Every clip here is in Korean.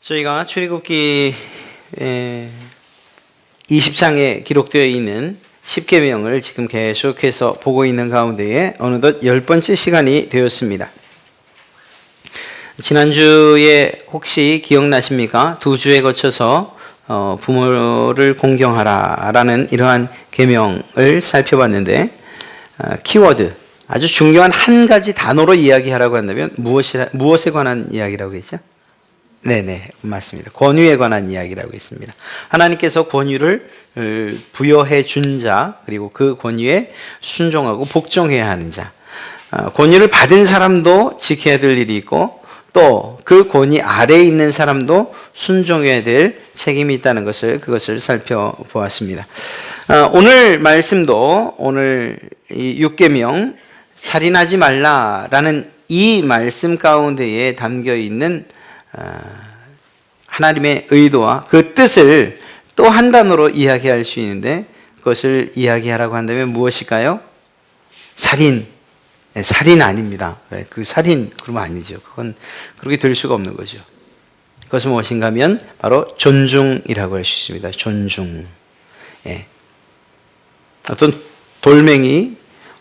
저희가 출애굽기 20장에 기록되어 있는 10계명을 지금 계속해서 보고 있는 가운데에 어느덧 10번째 시간이 되었습니다. 지난주에 혹시 기억나십니까? 2주에 거쳐서 부모를 공경하라 라는 이러한 계명을 살펴봤는데 키워드, 아주 중요한 한 가지 단어로 이야기하라고 한다면 무엇에 관한 이야기라고 했죠? 네네, 맞습니다. 권위에 관한 이야기라고 했습니다. 하나님께서 권위를 부여해 준 자, 그리고 그 권위에 순종하고 복종해야 하는 자, 권위를 받은 사람도 지켜야 될 일이 있고 또 그 권위 아래에 있는 사람도 순종해야 될 책임이 있다는 그것을 살펴보았습니다. 오늘 말씀도 오늘 이 6계명 살인하지 말라라는 이 말씀 가운데에 담겨 있는 하나님의 의도와 그 뜻을 또 한 단어로 이야기할 수 있는데 그것을 이야기하라고 한다면 무엇일까요? 살인. 네, 살인 아닙니다. 그 살인 그러면 아니죠. 그건 그렇게 될 수가 없는 거죠. 그것은 무엇인가 하면 바로 존중이라고 할 수 있습니다. 존중. 예. 어떤 돌멩이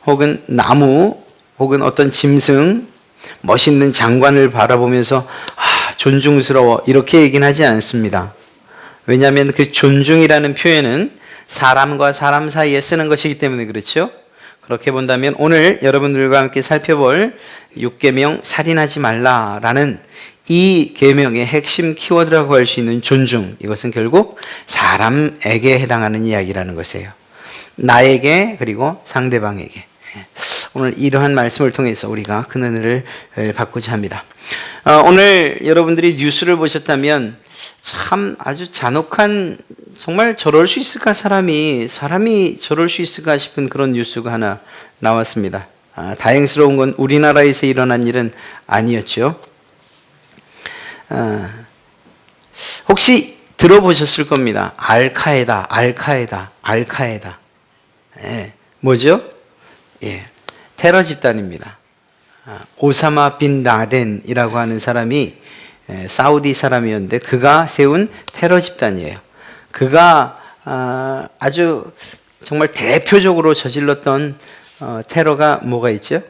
혹은 나무 혹은 어떤 짐승 멋있는 장관을 바라보면서 존중스러워 이렇게 얘기는 하지 않습니다. 왜냐하면 그 존중이라는 표현은 사람과 사람 사이에 쓰는 것이기 때문에 그렇죠. 그렇게 본다면 오늘 여러분들과 함께 살펴볼 6계명 살인하지 말라라는 이 계명의 핵심 키워드라고 할 수 있는 존중, 이것은 결국 사람에게 해당하는 이야기라는 것이에요. 나에게 그리고 상대방에게. 오늘 이러한 말씀을 통해서 우리가 그 은혜를 받고자 합니다. 오늘 여러분들이 뉴스를 보셨다면 참 아주 잔혹한, 정말 저럴 수 있을까 사람이 저럴 수 있을까 싶은 그런 뉴스가 하나 나왔습니다. 다행스러운 건 우리나라에서 일어난 일은 아니었죠. 혹시 들어보셨을 겁니다. 알카에다. 예, 뭐죠? 예, 테러 집단입니다. 오사마 빈 라덴이라고 하는 사람이 사우디 사람이었는데 그가 세운 테러 집단이에요. 그가 아주 정말 대표적으로 저질렀던 테러가 뭐가 있죠?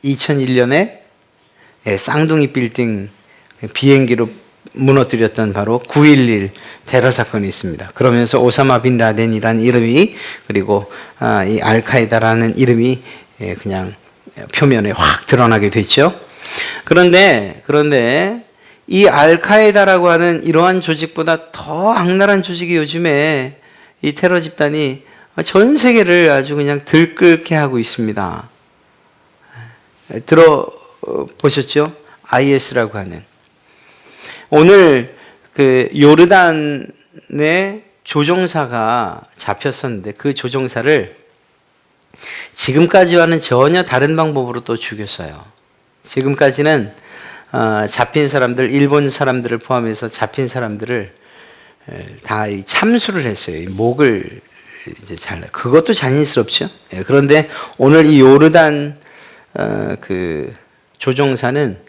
2001년에 쌍둥이 빌딩 비행기로 무너뜨렸던 바로 9.11 테러 사건이 있습니다. 그러면서 오사마 빈 라덴이라는 이름이, 그리고 이 알카에다라는 이름이 그냥 표면에 확 드러나게 됐죠. 그런데 이 알카에다라고 하는 이러한 조직보다 더 악랄한 조직이 요즘에 이 테러 집단이 전 세계를 아주 그냥 들끓게 하고 있습니다. 들어보셨죠? IS라고 하는. 오늘 그 요르단의 조종사가 잡혔었는데 그 조종사를 지금까지와는 전혀 다른 방법으로 또 죽였어요. 지금까지는 잡힌 사람들, 일본 사람들을 포함해서 잡힌 사람들을 다 참수를 했어요. 목을 이제 잘라. 그것도 잔인스럽죠. 그런데 오늘 이 요르단 그 조종사는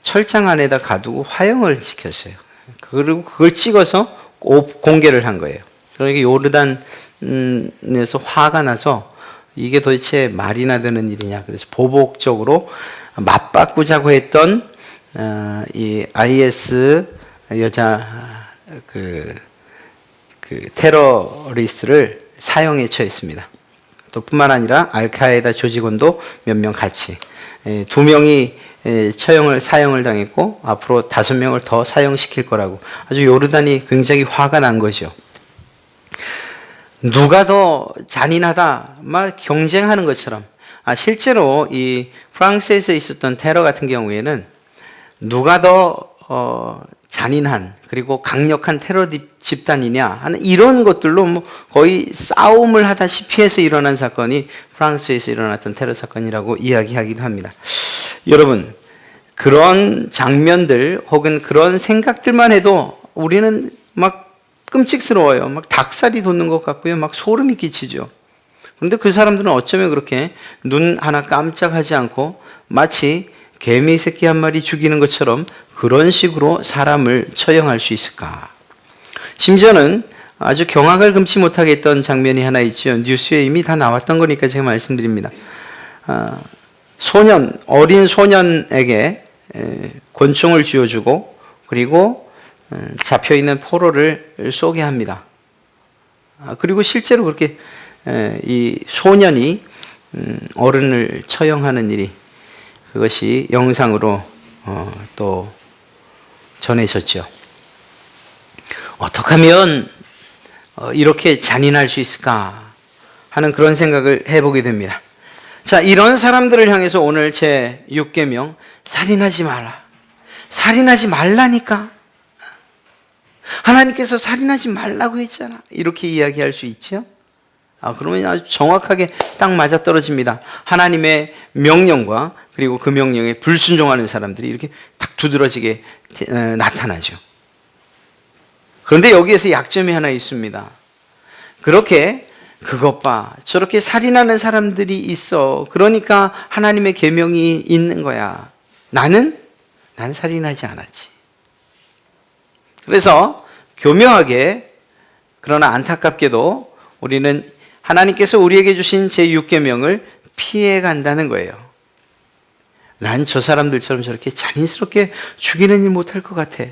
철장 안에다 가두고 화형을 시켰어요. 그리고 그걸 찍어서 공개를 한 거예요. 그러니까 요르단에서 화가 나서 이게 도대체 말이나 되는 일이냐. 그래서 보복적으로 맞바꾸자고 했던 이 IS 여자 그 테러리스트를 사형에 처했습니다. 또 뿐만 아니라 알카에다 조직원도 몇 명 같이 2명이 사형을 당했고 앞으로 5명을 더 사형시킬 거라고. 아주 요르단이 굉장히 화가 난 거죠. 누가 더 잔인하다 막 경쟁하는 것처럼. 실제로 이 프랑스에서 있었던 테러 같은 경우에는 누가 더 잔인한 그리고 강력한 테러 집단이냐 하는 이런 것들로 뭐 거의 싸움을 하다시피 해서 일어난 사건이 프랑스에서 일어났던 테러 사건이라고 이야기하기도 합니다. 여러분, 그런 장면들 혹은 그런 생각들만 해도 우리는 막 끔찍스러워요. 막 닭살이 돋는 것 같고요. 막 소름이 끼치죠. 그런데 그 사람들은 어쩌면 그렇게 눈 하나 깜짝하지 않고 마치 개미 새끼 한 마리 죽이는 것처럼 그런 식으로 사람을 처형할 수 있을까? 심지어는 아주 경악을 금치 못하게 했던 장면이 하나 있죠. 뉴스에 이미 다 나왔던 거니까 제가 말씀드립니다. 어린 소년에게 권총을 쥐어주고 그리고 잡혀있는 포로를 쏘게 합니다. 그리고 실제로 그렇게 이 소년이 어른을 처형하는 일이 그것이 영상으로 또 전해졌죠. 어떻게 하면 이렇게 잔인할 수 있을까 하는 그런 생각을 해보게 됩니다. 자, 이런 사람들을 향해서 오늘 제 6계명, 살인하지 마라. 살인하지 말라니까. 하나님께서 살인하지 말라고 했잖아. 이렇게 이야기할 수 있죠? 그러면 아주 정확하게 딱 맞아떨어집니다. 하나님의 명령과 그리고 그 명령에 불순종하는 사람들이 이렇게 딱 두드러지게 나타나죠. 그런데 여기에서 약점이 하나 있습니다. 그렇게 그것 봐, 저렇게 살인하는 사람들이 있어. 그러니까 하나님의 계명이 있는 거야. 나는 살인하지 않았지. 그래서 교묘하게 그러나 안타깝게도 우리는 하나님께서 우리에게 주신 제6계명을 피해 간다는 거예요. 난 저 사람들처럼 저렇게 잔인스럽게 죽이는 일 못할 것 같아.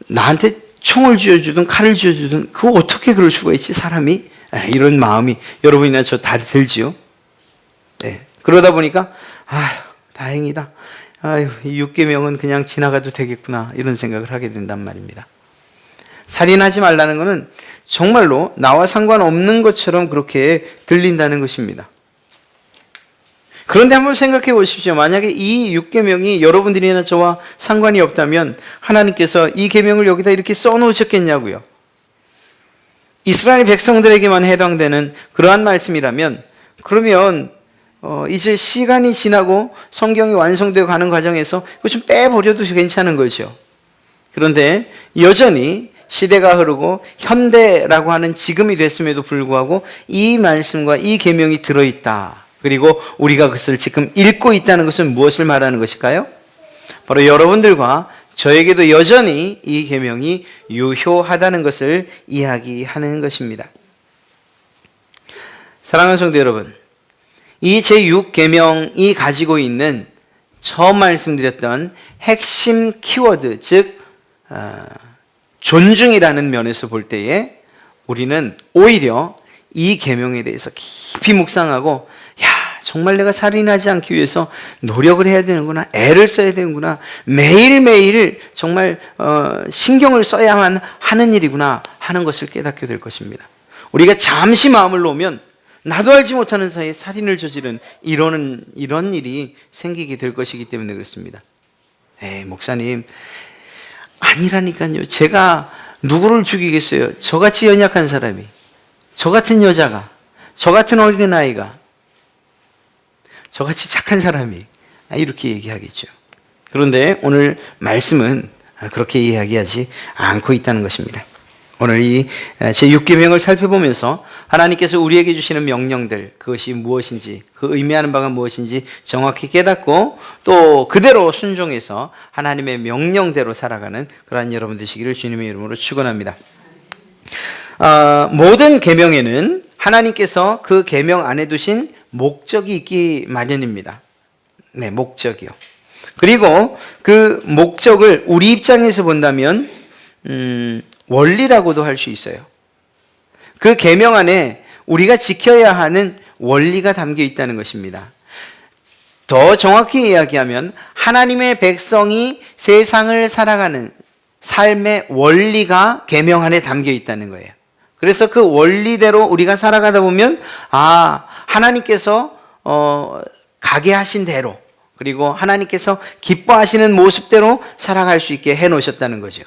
나한테 총을 쥐어주든 칼을 쥐어주든 그거 어떻게 그럴 수가 있지 사람이? 이런 마음이 여러분이나 저 다 들지요. 네. 그러다 보니까 다행이다. 이 6계명은 그냥 지나가도 되겠구나 이런 생각을 하게 된단 말입니다. 살인하지 말라는 것은 정말로 나와 상관없는 것처럼 그렇게 들린다는 것입니다. 그런데 한번 생각해 보십시오. 만약에 이 6계명이 여러분들이나 저와 상관이 없다면 하나님께서 이 계명을 여기다 이렇게 써놓으셨겠냐고요. 이스라엘 백성들에게만 해당되는 그러한 말씀이라면 그러면 이제 시간이 지나고 성경이 완성되어 가는 과정에서 그거 좀 빼버려도 괜찮은 거죠. 그런데 여전히 시대가 흐르고 현대라고 하는 지금이 됐음에도 불구하고 이 말씀과 이 계명이 들어있다. 그리고 우리가 그것을 지금 읽고 있다는 것은 무엇을 말하는 것일까요? 바로 여러분들과 저에게도 여전히 이 계명이 유효하다는 것을 이야기하는 것입니다. 사랑하는 성도 여러분, 이 제6계명이 가지고 있는 처음 말씀드렸던 핵심 키워드, 즉 존중이라는 면에서 볼 때에 우리는 오히려 이 계명에 대해서 깊이 묵상하고 정말 내가 살인하지 않기 위해서 노력을 해야 되는구나, 애를 써야 되는구나, 매일매일 정말 신경을 써야만 하는 일이구나 하는 것을 깨닫게 될 것입니다. 우리가 잠시 마음을 놓으면 나도 알지 못하는 사이에 살인을 저지른 이런 일이 생기게 될 것이기 때문에 그렇습니다. 목사님, 아니라니까요. 제가 누구를 죽이겠어요? 저같이 연약한 사람이, 저 같은 여자가, 저 같은 어린아이가, 저같이 착한 사람이 이렇게 얘기하겠죠. 그런데 오늘 말씀은 그렇게 이야기하지 않고 있다는 것입니다. 오늘 이 제6계명을 살펴보면서 하나님께서 우리에게 주시는 명령들, 그것이 무엇인지, 그 의미하는 바가 무엇인지 정확히 깨닫고 또 그대로 순종해서 하나님의 명령대로 살아가는 그러한 여러분 되시기를 주님의 이름으로 축원합니다. 모든 계명에는 하나님께서 그 계명 안에 두신 목적이 있기 마련입니다. 네, 목적이요. 그리고 그 목적을 우리 입장에서 본다면 원리라고도 할 수 있어요. 그 계명 안에 우리가 지켜야 하는 원리가 담겨 있다는 것입니다. 더 정확히 이야기하면 하나님의 백성이 세상을 살아가는 삶의 원리가 계명 안에 담겨 있다는 거예요. 그래서 그 원리대로 우리가 살아가다 보면 하나님께서 가게 하신 대로 그리고 하나님께서 기뻐하시는 모습대로 살아갈 수 있게 해놓으셨다는 거죠.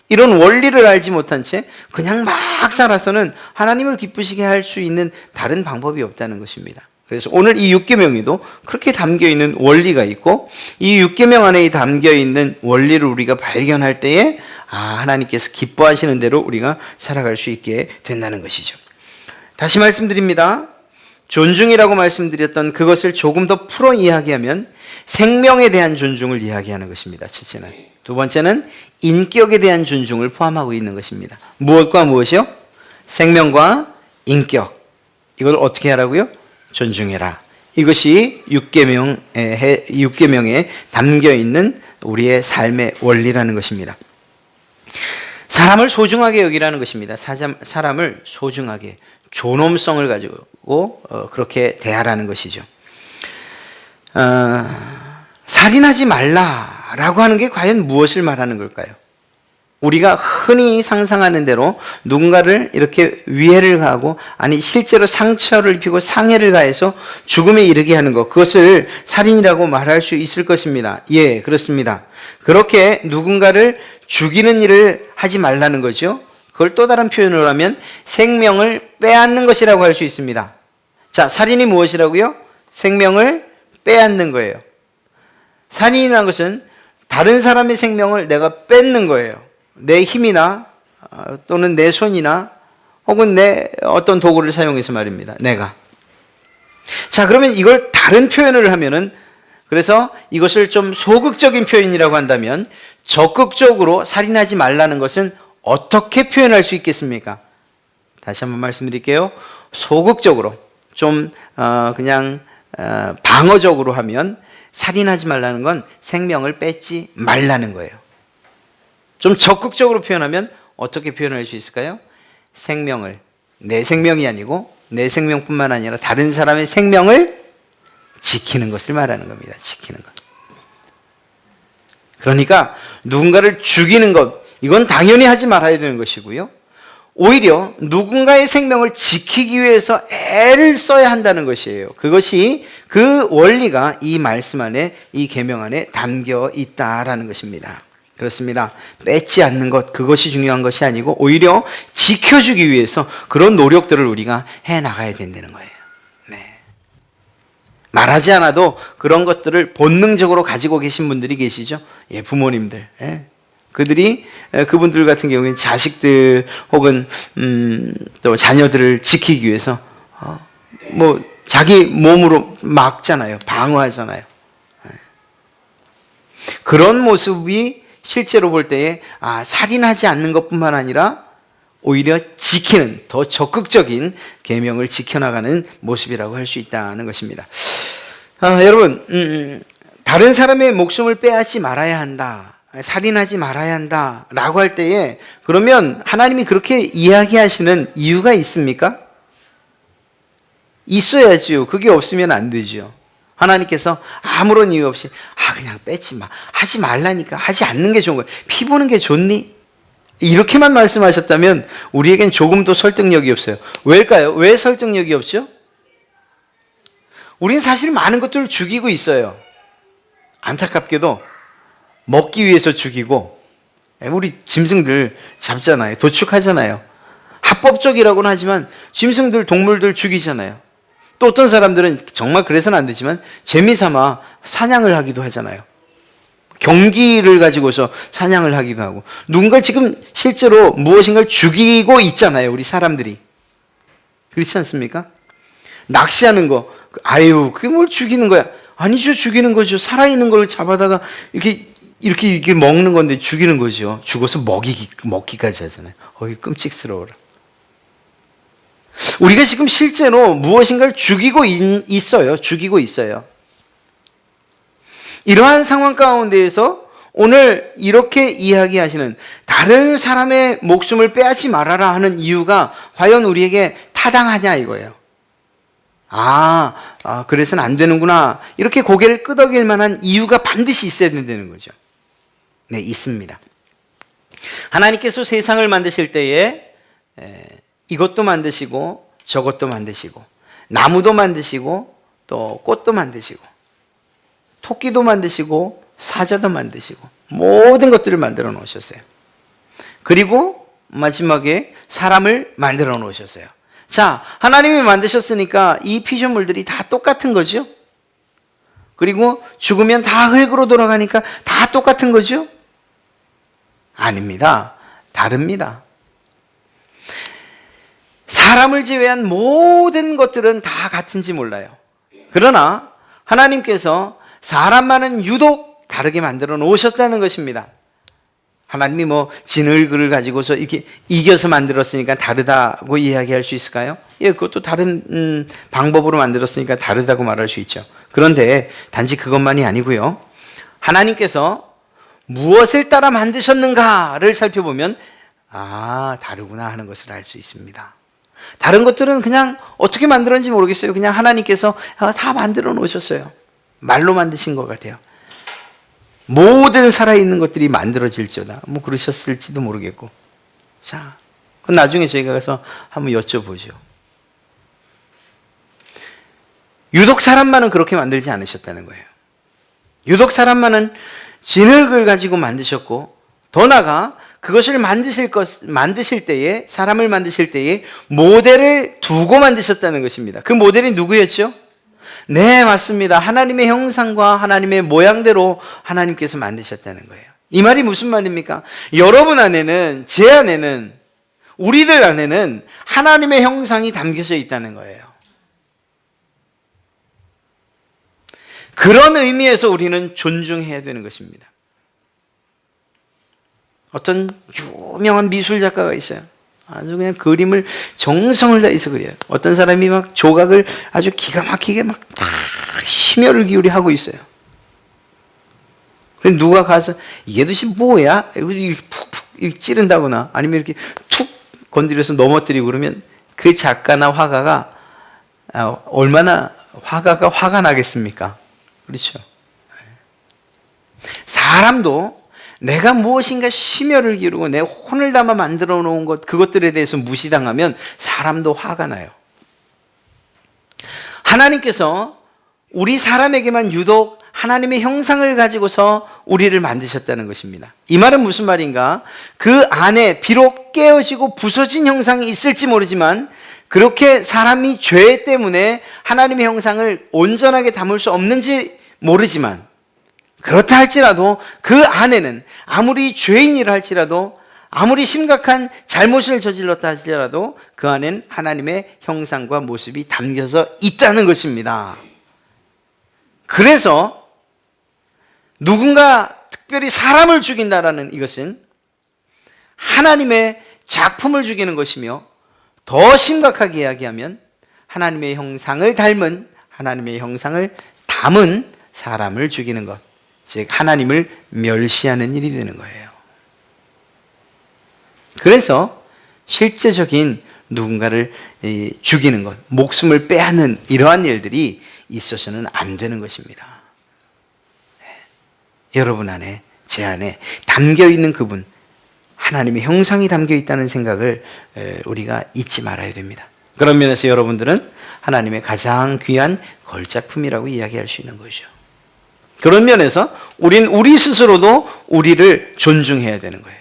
이런 원리를 알지 못한 채 그냥 막 살아서는 하나님을 기쁘시게 할 수 있는 다른 방법이 없다는 것입니다. 그래서 오늘 이 6계명에도 그렇게 담겨있는 원리가 있고 이 6계명 안에 담겨있는 원리를 우리가 발견할 때에 하나님께서 기뻐하시는 대로 우리가 살아갈 수 있게 된다는 것이죠. 다시 말씀드립니다. 존중이라고 말씀드렸던 그것을 조금 더 풀어 이야기하면 생명에 대한 존중을 이야기하는 것입니다. 첫째는. 두 번째는 인격에 대한 존중을 포함하고 있는 것입니다. 무엇과 무엇이요? 생명과 인격. 이걸 어떻게 하라고요? 존중해라. 이것이 6계명에 담겨 있는 우리의 삶의 원리라는 것입니다. 사람을 소중하게 여기라는 것입니다. 사람을 소중하게, 존엄성을 가지고 그렇게 대하라는 것이죠. 살인하지 말라라고 하는 게 과연 무엇을 말하는 걸까요? 우리가 흔히 상상하는 대로 누군가를 이렇게 위해를 가하고, 아니 실제로 상처를 입히고 상해를 가해서 죽음에 이르게 하는 것, 그것을 살인이라고 말할 수 있을 것입니다. 예, 그렇습니다. 그렇게 누군가를 죽이는 일을 하지 말라는 거죠. 그걸 또 다른 표현으로 하면 생명을 빼앗는 것이라고 할 수 있습니다. 자, 살인이 무엇이라고요? 생명을 빼앗는 거예요. 살인이라는 것은 다른 사람의 생명을 내가 뺏는 거예요. 내 힘이나 또는 내 손이나 혹은 내 어떤 도구를 사용해서 말입니다. 내가. 자, 그러면 이걸 다른 표현을 하면은, 그래서 이것을 좀 소극적인 표현이라고 한다면, 적극적으로 살인하지 말라는 것은 어떻게 표현할 수 있겠습니까? 다시 한번 말씀드릴게요. 소극적으로, 좀 그냥 방어적으로 하면 살인하지 말라는 건 생명을 뺏지 말라는 거예요. 좀 적극적으로 표현하면 어떻게 표현할 수 있을까요? 생명을, 내 생명이 아니고 내 생명뿐만 아니라 다른 사람의 생명을 지키는 것을 말하는 겁니다. 지키는 것. 그러니까 누군가를 죽이는 것, 이건 당연히 하지 말아야 되는 것이고요. 오히려 누군가의 생명을 지키기 위해서 애를 써야 한다는 것이에요. 그것이, 그 원리가 이 말씀 안에, 이 계명 안에 담겨 있다라는 것입니다. 그렇습니다. 뺏지 않는 것, 그것이 중요한 것이 아니고 오히려 지켜주기 위해서 그런 노력들을 우리가 해나가야 된다는 거예요. 네. 말하지 않아도 그런 것들을 본능적으로 가지고 계신 분들이 계시죠. 예, 부모님들. 예. 그분들 같은 경우에는 자식들 혹은 또 자녀들을 지키기 위해서 자기 몸으로 막잖아요. 방어하잖아요. 예. 그런 모습이 실제로 볼 때에 살인하지 않는 것뿐만 아니라 오히려 지키는, 더 적극적인 계명을 지켜나가는 모습이라고 할 수 있다는 것입니다. 여러분, 다른 사람의 목숨을 빼앗지 말아야 한다, 살인하지 말아야 한다 라고 할 때에, 그러면 하나님이 그렇게 이야기하시는 이유가 있습니까? 있어야지요. 그게 없으면 안 되죠. 하나님께서 아무런 이유 없이 그냥 뺏지 마, 하지 말라니까, 하지 않는 게 좋은 거야, 피 보는 게 좋니? 이렇게만 말씀하셨다면 우리에겐 조금도 설득력이 없어요. 왜일까요? 왜 설득력이 없죠? 우리는 사실 많은 것들을 죽이고 있어요. 안타깝게도 먹기 위해서 죽이고, 우리 짐승들 잡잖아요. 도축하잖아요. 합법적이라고는 하지만 짐승들, 동물들 죽이잖아요. 또 어떤 사람들은 정말 그래서는 안 되지만 재미삼아 사냥을 하기도 하잖아요. 경기를 가지고서 사냥을 하기도 하고, 누군가를 지금 실제로 무엇인가를 죽이고 있잖아요, 우리 사람들이. 그렇지 않습니까? 낚시하는 거, 그게 뭘 죽이는 거야? 아니죠, 죽이는 거죠. 살아있는 걸 잡아다가 이렇게 먹는 건데 죽이는 거죠. 죽어서 먹기까지 하잖아요. 끔찍스러워라. 우리가 지금 실제로 무엇인가를 죽이고 있어요. 죽이고 있어요. 이러한 상황 가운데에서 오늘 이렇게 이야기하시는, 다른 사람의 목숨을 빼앗지 말아라 하는 이유가 과연 우리에게 타당하냐 이거예요. 그래서는 안 되는구나, 이렇게 고개를 끄덕일 만한 이유가 반드시 있어야 된다는 거죠. 네, 있습니다. 하나님께서 세상을 만드실 때에 이것도 만드시고 저것도 만드시고, 나무도 만드시고 또 꽃도 만드시고 토끼도 만드시고 사자도 만드시고 모든 것들을 만들어 놓으셨어요. 그리고 마지막에 사람을 만들어 놓으셨어요. 자, 하나님이 만드셨으니까 이 피조물들이 다 똑같은 거죠. 그리고 죽으면 다 흙으로 돌아가니까 다 똑같은 거죠. 아닙니다. 다릅니다. 사람을 제외한 모든 것들은 다 같은지 몰라요. 그러나 하나님께서 사람만은 유독 다르게 만들어 놓으셨다는 것입니다. 하나님이 뭐 진흙을 가지고서 이렇게 이겨서 만들었으니까 다르다고 이야기할 수 있을까요? 예, 그것도 다른 방법으로 만들었으니까 다르다고 말할 수 있죠. 그런데 단지 그것만이 아니고요. 하나님께서 무엇을 따라 만드셨는가를 살펴보면 다르구나 하는 것을 알 수 있습니다. 다른 것들은 그냥 어떻게 만들었는지 모르겠어요. 그냥 하나님께서 다 만들어 놓으셨어요. 말로 만드신 것 같아요. 모든 살아있는 것들이 만들어질지어다. 뭐 그러셨을지도 모르겠고. 자, 그건 나중에 저희가 가서 한번 여쭤보죠. 유독 사람만은 그렇게 만들지 않으셨다는 거예요. 유독 사람만은 진흙을 가지고 만드셨고, 더 나아가 그것을 만드실 때에, 사람을 만드실 때에 모델을 두고 만드셨다는 것입니다. 그 모델이 누구였죠? 네, 맞습니다. 하나님의 형상과 하나님의 모양대로 하나님께서 만드셨다는 거예요. 이 말이 무슨 말입니까? 여러분 안에는, 제 안에는, 우리들 안에는 하나님의 형상이 담겨져 있다는 거예요. 그런 의미에서 우리는 존중해야 되는 것입니다. 어떤 유명한 미술 작가가 있어요. 아주 그냥 그림을 정성을 다해서 그려요. 어떤 사람이 막 조각을 아주 기가 막히게 막 심혈을 기울이 하고 있어요. 그래서 누가 가서 이게 도대체 뭐야? 이렇게 푹푹 이렇게 찌른다거나 아니면 이렇게 툭 건드려서 넘어뜨리고 그러면 그 작가나 화가가 얼마나 화가 나겠습니까? 그렇죠. 사람도 내가 무엇인가 심혈을 기울이고 내 혼을 담아 만들어 놓은 것, 그것들에 대해서 무시당하면 사람도 화가 나요. 하나님께서 우리 사람에게만 유독 하나님의 형상을 가지고서 우리를 만드셨다는 것입니다. 이 말은 무슨 말인가? 그 안에 비록 깨어지고 부서진 형상이 있을지 모르지만 그렇게 사람이 죄 때문에 하나님의 형상을 온전하게 담을 수 없는지 모르지만 그렇다 할지라도 그 안에는 아무리 죄인이라 할지라도 아무리 심각한 잘못을 저질렀다 할지라도 그 안에는 하나님의 형상과 모습이 담겨서 있다는 것입니다. 그래서 누군가 특별히 사람을 죽인다라는 이것은 하나님의 작품을 죽이는 것이며 더 심각하게 이야기하면 하나님의 형상을 닮은 하나님의 형상을 담은 사람을 죽이는 것, 즉 하나님을 멸시하는 일이 되는 거예요. 그래서 실제적인 누군가를 죽이는 것, 목숨을 빼앗는 이러한 일들이 있어서는 안 되는 것입니다. 여러분 안에, 제 안에 담겨있는 그분, 하나님의 형상이 담겨 있다는 생각을 우리가 잊지 말아야 됩니다. 그런 면에서 여러분들은 하나님의 가장 귀한 걸작품이라고 이야기할 수 있는 것이죠. 그런 면에서 우리 스스로도 우리를 존중해야 되는 거예요.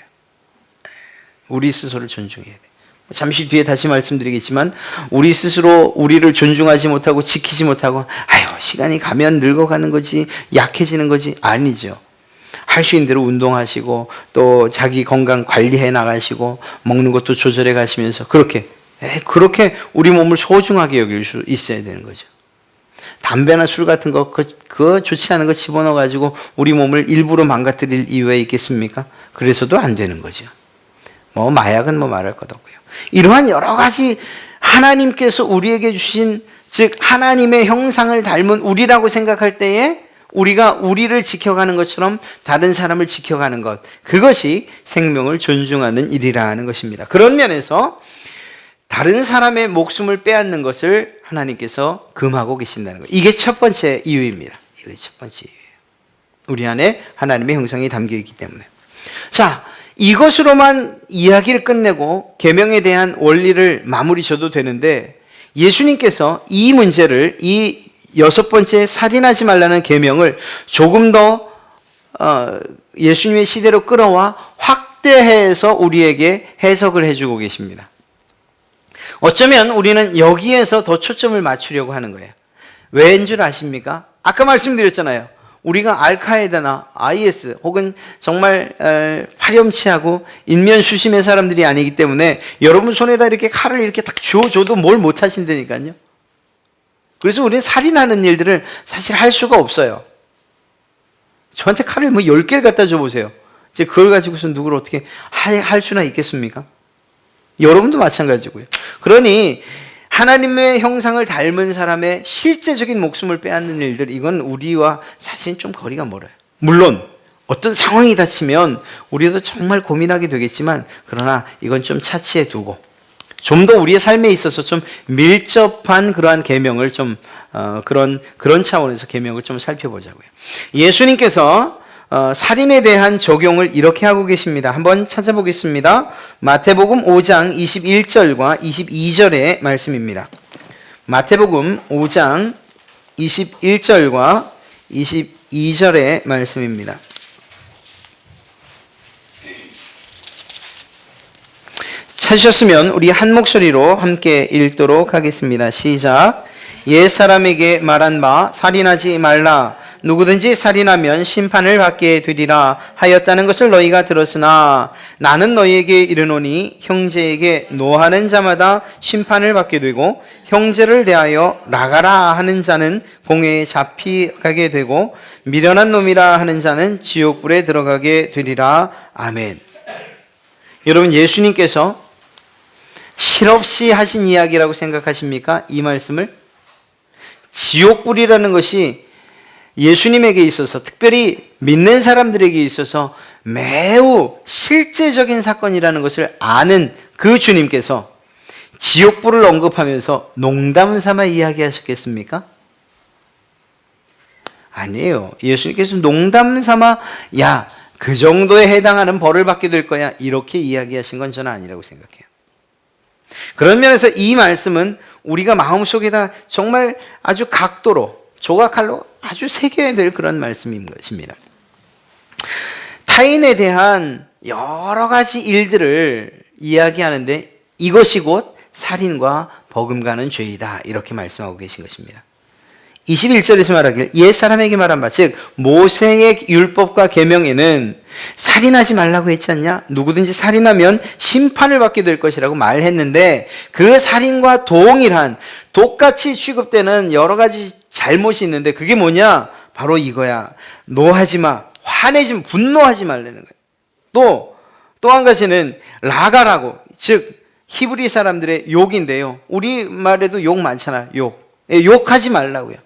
우리 스스로를 존중해야 돼요. 잠시 뒤에 다시 말씀드리겠지만 우리 스스로 우리를 존중하지 못하고 지키지 못하고 시간이 가면 늙어가는 거지, 약해지는 거지, 아니죠. 할 수 있는 대로 운동하시고 또 자기 건강 관리해 나가시고 먹는 것도 조절해 가시면서 그렇게 우리 몸을 소중하게 여길 수 있어야 되는 거죠. 담배나 술 같은 거 그거 좋지 않은 거 집어넣어 가지고 우리 몸을 일부러 망가뜨릴 이유가 있겠습니까? 그래서도 안 되는 거죠. 뭐 마약은 뭐 말할 것 없고요. 이러한 여러 가지 하나님께서 우리에게 주신, 즉 하나님의 형상을 닮은 우리라고 생각할 때에 우리가 우리를 지켜가는 것처럼 다른 사람을 지켜가는 것, 그것이 생명을 존중하는 일이라는 것입니다. 그런 면에서 다른 사람의 목숨을 빼앗는 것을 하나님께서 금하고 계신다는 것, 이게 첫 번째 이유입니다. 이게 첫 번째 이유예요. 우리 안에 하나님의 형상이 담겨 있기 때문에. 자, 이것으로만 이야기를 끝내고 계명에 대한 원리를 마무리 져도 되는데, 예수님께서 이 문제를, 이 6번째 살인하지 말라는 계명을 조금 더 예수님의 시대로 끌어와 확대해서 우리에게 해석을 해주고 계십니다. 어쩌면 우리는 여기에서 더 초점을 맞추려고 하는 거예요. 왜인 줄 아십니까? 아까 말씀드렸잖아요. 우리가 알카에다나 IS 혹은 정말 파렴치하고 인면수심의 사람들이 아니기 때문에 여러분 손에다 이렇게 칼을 이렇게 딱 쥐어줘도 뭘 못하신다니까요. 그래서 우리는 살인하는 일들을 사실 할 수가 없어요. 저한테 칼을 뭐 10개를 갖다 줘보세요. 이제 그걸 가지고서 누구를 어떻게 할 수나 있겠습니까? 여러분도 마찬가지고요. 그러니 하나님의 형상을 닮은 사람의 실제적인 목숨을 빼앗는 일들, 이건 우리와 사실 좀 거리가 멀어요. 물론 어떤 상황이 닥치면 우리도 정말 고민하게 되겠지만, 그러나 이건 좀 차치해 두고 좀 더 우리의 삶에 있어서 좀 밀접한 그러한 계명을 좀 그런 차원에서 계명을 좀 살펴보자고요. 예수님께서 살인에 대한 적용을 이렇게 하고 계십니다. 한번 찾아보겠습니다. 마태복음 5장 21절과 22절의 말씀입니다. 마태복음 5장 21절과 22절의 말씀입니다. 찾으셨으면 우리 한 목소리로 함께 읽도록 하겠습니다. 시작. 옛사람에게 말한 바 살인하지 말라. 누구든지 살인하면 심판을 받게 되리라 하였다는 것을 너희가 들었으나 나는 너희에게 이르노니 형제에게 노하는 자마다 심판을 받게 되고 형제를 대하여 나가라 하는 자는 공회에 잡히게 되고 미련한 놈이라 하는 자는 지옥불에 들어가게 되리라. 아멘. 여러분, 예수님께서 실없이 하신 이야기라고 생각하십니까? 이 말씀을? 지옥불이라는 것이 예수님에게 있어서, 특별히 믿는 사람들에게 있어서 매우 실제적인 사건이라는 것을 아는 그 주님께서 지옥불을 언급하면서 농담 삼아 이야기하셨겠습니까? 아니에요. 예수님께서 농담 삼아 야, 그 정도에 해당하는 벌을 받게 될 거야, 이렇게 이야기하신 건 저는 아니라고 생각해요. 그런 면에서 이 말씀은 우리가 마음속에다 정말 아주 각도로, 조각칼로 아주 새겨야 될 그런 말씀인 것입니다. 타인에 대한 여러 가지 일들을 이야기하는데 이것이 곧 살인과 버금가는 죄이다, 이렇게 말씀하고 계신 것입니다. 21절에서 말하길 옛사람에게 말한 바, 즉 모세의 율법과 계명에는 살인하지 말라고 했지 않냐? 누구든지 살인하면 심판을 받게 될 것이라고 말했는데, 그 살인과 동일한 똑같이 취급되는 여러 가지 잘못이 있는데 그게 뭐냐? 바로 이거야. 노하지 마, 화내지 마, 분노하지 말라는 거예요. 또 한 가지는 라가라고, 즉 히브리 사람들의 욕인데요, 우리말에도 욕 많잖아요. 욕하지 말라고요.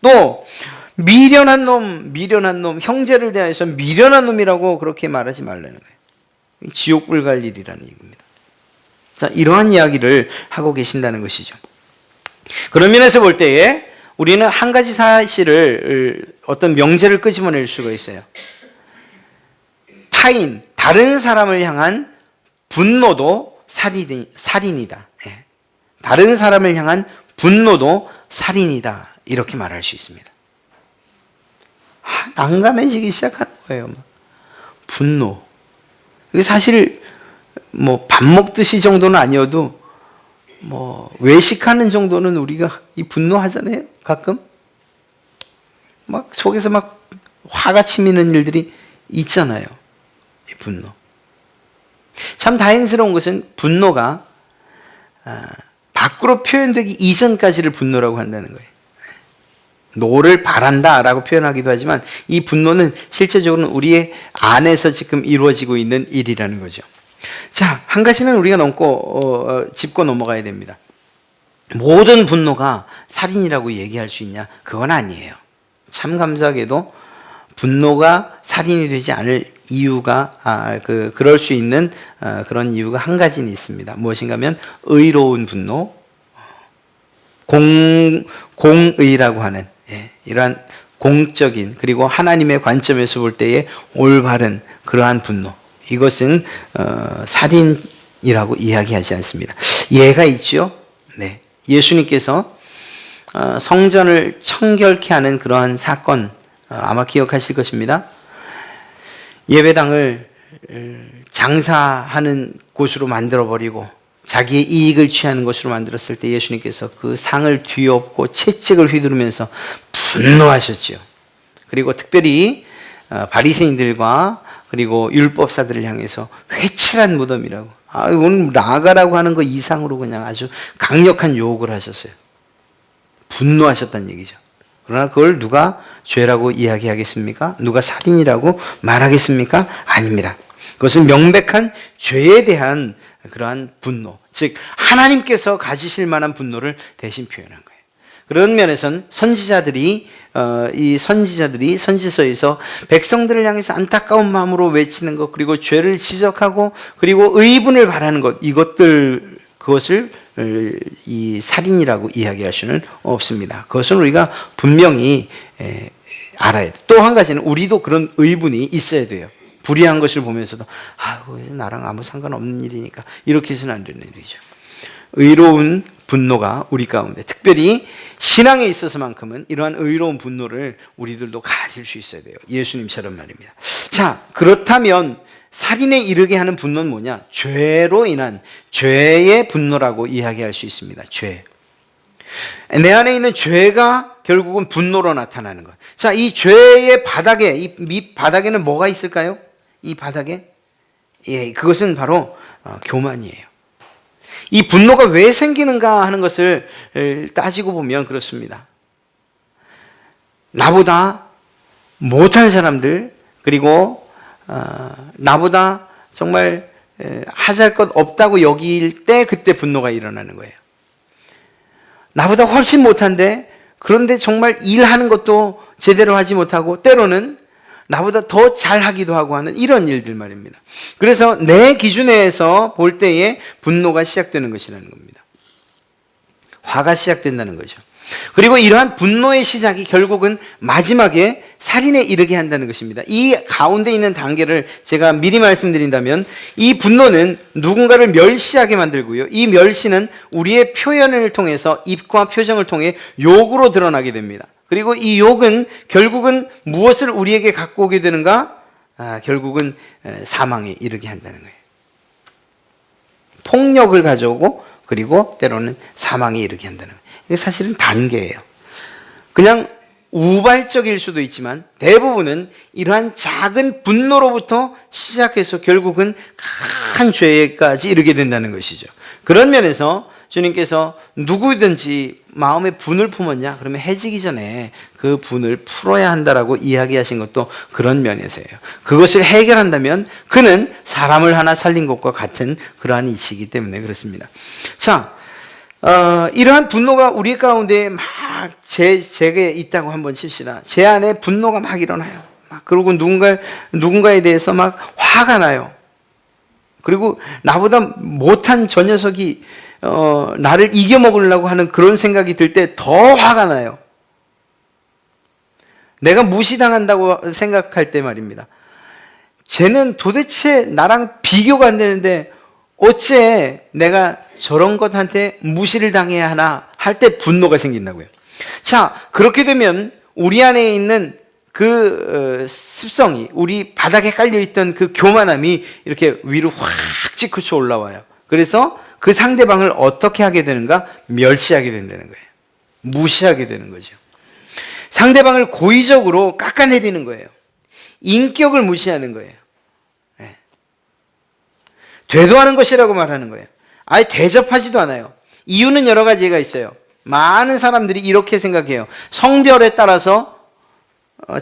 또 미련한 놈, 형제를 대하여서 미련한 놈이라고 그렇게 말하지 말라는 거예요. 지옥불 갈 일이라는 얘기입니다. 자, 이러한 이야기를 하고 계신다는 것이죠. 그런 면에서 볼 때에 우리는 한 가지 사실을, 어떤 명제를 끄집어낼 수가 있어요. 다른 사람을 향한 분노도 살인이다. 다른 사람을 향한 분노도 살인이다, 이렇게 말할 수 있습니다. 난감해지기 시작하는 거예요. 분노. 사실 뭐 밥 먹듯이 정도는 아니어도 뭐 외식하는 정도는 우리가 이 분노하잖아요. 가끔 막 속에서 막 화가 치미는 일들이 있잖아요. 이 분노. 참 다행스러운 것은 분노가 밖으로 표현되기 이전까지를 분노라고 한다는 거예요. 노를 바란다라고 표현하기도 하지만 이 분노는 실제적으로는 우리의 안에서 지금 이루어지고 있는 일이라는 거죠. 자, 한 가지는 우리가 짚고 넘어가야 됩니다. 모든 분노가 살인이라고 얘기할 수 있냐? 그건 아니에요. 참 감사하게도 분노가 살인이 되지 않을 이유가, 그럴 수 있는 그런 이유가 한 가지는 있습니다. 무엇인가 하면 의로운 분노, 공의라고 하는, 이러한 공적인, 그리고 하나님의 관점에서 볼 때의 올바른 그러한 분노, 이것은 살인이라고 이야기하지 않습니다. 예가 있죠. 네, 예수님께서 성전을 청결케 하는 그러한 사건, 아마 기억하실 것입니다. 예배당을 장사하는 곳으로 만들어버리고 자기의 이익을 취하는 것으로 만들었을 때 예수님께서 그 상을 뒤엎고 채찍을 휘두르면서 분노하셨죠. 그리고 특별히 바리새인들과 그리고 율법사들을 향해서 회칠한 무덤이라고, 오늘 나가라고 하는 거 이상으로 그냥 아주 강력한 욕을 하셨어요. 분노하셨다는 얘기죠. 그러나 그걸 누가 죄라고 이야기하겠습니까? 누가 살인이라고 말하겠습니까? 아닙니다. 그것은 명백한 죄에 대한 그러한 분노, 즉 하나님께서 가지실 만한 분노를 대신 표현한 거예요. 그런 면에서는 선지자들이 선지서에서 백성들을 향해서 안타까운 마음으로 외치는 것, 그리고 죄를 지적하고 그리고 의분을 바라는 것, 그것을 이 살인이라고 이야기할 수는 없습니다. 그것은 우리가 분명히 알아야 돼요. 또 한 가지는 우리도 그런 의분이 있어야 돼요. 불의한 것을 보면서도 나랑 아무 상관없는 일이니까 이렇게 해서는 안 되는 일이죠. 의로운 분노가 우리 가운데, 특별히 신앙에 있어서만큼은 이러한 의로운 분노를 우리들도 가질 수 있어야 돼요. 예수님처럼 말입니다. 자, 그렇다면 살인에 이르게 하는 분노는 뭐냐? 죄로 인한 죄의 분노라고 이야기할 수 있습니다. 죄. 내 안에 있는 죄가 결국은 분노로 나타나는 것. 자, 이 죄의 바닥에, 이 밑바닥에는 뭐가 있을까요? 이 바닥에? 그것은 바로 교만이에요. 이 분노가 왜 생기는가 하는 것을 따지고 보면 그렇습니다. 나보다 못한 사람들, 그리고 나보다 정말 하잘 것 없다고 여길 때 그때 분노가 일어나는 거예요. 나보다 훨씬 못한데, 그런데 정말 일하는 것도 제대로 하지 못하고 때로는 나보다 더 잘하기도 하고 하는 이런 일들 말입니다. 그래서 내 기준에서 볼 때에 분노가 시작되는 것이라는 겁니다. 화가 시작된다는 거죠. 그리고 이러한 분노의 시작이 결국은 마지막에 살인에 이르게 한다는 것입니다. 이 가운데 있는 단계를 제가 미리 말씀드린다면, 이 분노는 누군가를 멸시하게 만들고요, 이 멸시는 우리의 표현을 통해서, 입과 표정을 통해 욕으로 드러나게 됩니다. 그리고 이 욕은 결국은 무엇을 우리에게 갖고 오게 되는가? 결국은 사망에 이르게 한다는 거예요. 폭력을 가져오고 그리고 때로는 사망에 이르게 한다는 거예요. 이게 사실은 단계예요. 그냥 우발적일 수도 있지만 대부분은 이러한 작은 분노로부터 시작해서 결국은 큰 죄까지 이르게 된다는 것이죠. 그런 면에서 주님께서 누구든지 마음에 분을 품었냐? 그러면 해지기 전에 그 분을 풀어야 한다라고 이야기하신 것도 그런 면에서예요. 그것을 해결한다면 그는 사람을 하나 살린 것과 같은 그러한 이치이기 때문에 그렇습니다. 자, 이러한 분노가 우리 가운데 막 제게 있다고 한번 칩시다. 제 안에 분노가 막 일어나요. 그리고 누군가에 대해서 막 화가 나요. 그리고 나보다 못한 저 녀석이 나를 이겨먹으려고 하는 그런 생각이 들 때 더 화가 나요. 내가 무시당한다고 생각할 때 말입니다. 쟤는 도대체 나랑 비교가 안 되는데 어째 내가 저런 것한테 무시를 당해야 하나 할 때 분노가 생긴다고요. 자, 그렇게 되면 우리 안에 있는 그 습성이, 우리 바닥에 깔려있던 그 교만함이 이렇게 위로 확 찌그쳐 올라와요. 그래서 그 상대방을 어떻게 하게 되는가? 멸시하게 된다는 거예요. 무시하게 되는 거죠. 상대방을 고의적으로 깎아내리는 거예요. 인격을 무시하는 거예요. 네. 되도 않은 것이라고 말하는 거예요. 아예 대접하지도 않아요. 이유는 여러 가지가 있어요. 많은 사람들이 이렇게 생각해요. 성별에 따라서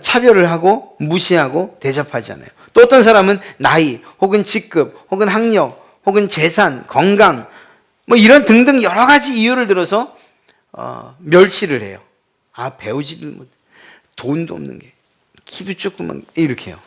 차별을 하고 무시하고 대접하지 않아요. 또 어떤 사람은 나이, 혹은 직급, 혹은 학력, 혹은 재산, 건강, 뭐 이런 등등 여러 가지 이유를 들어서 멸시를 해요. 배우지도 못, 돈도 없는 게, 키도 조그만, 이렇게 해요.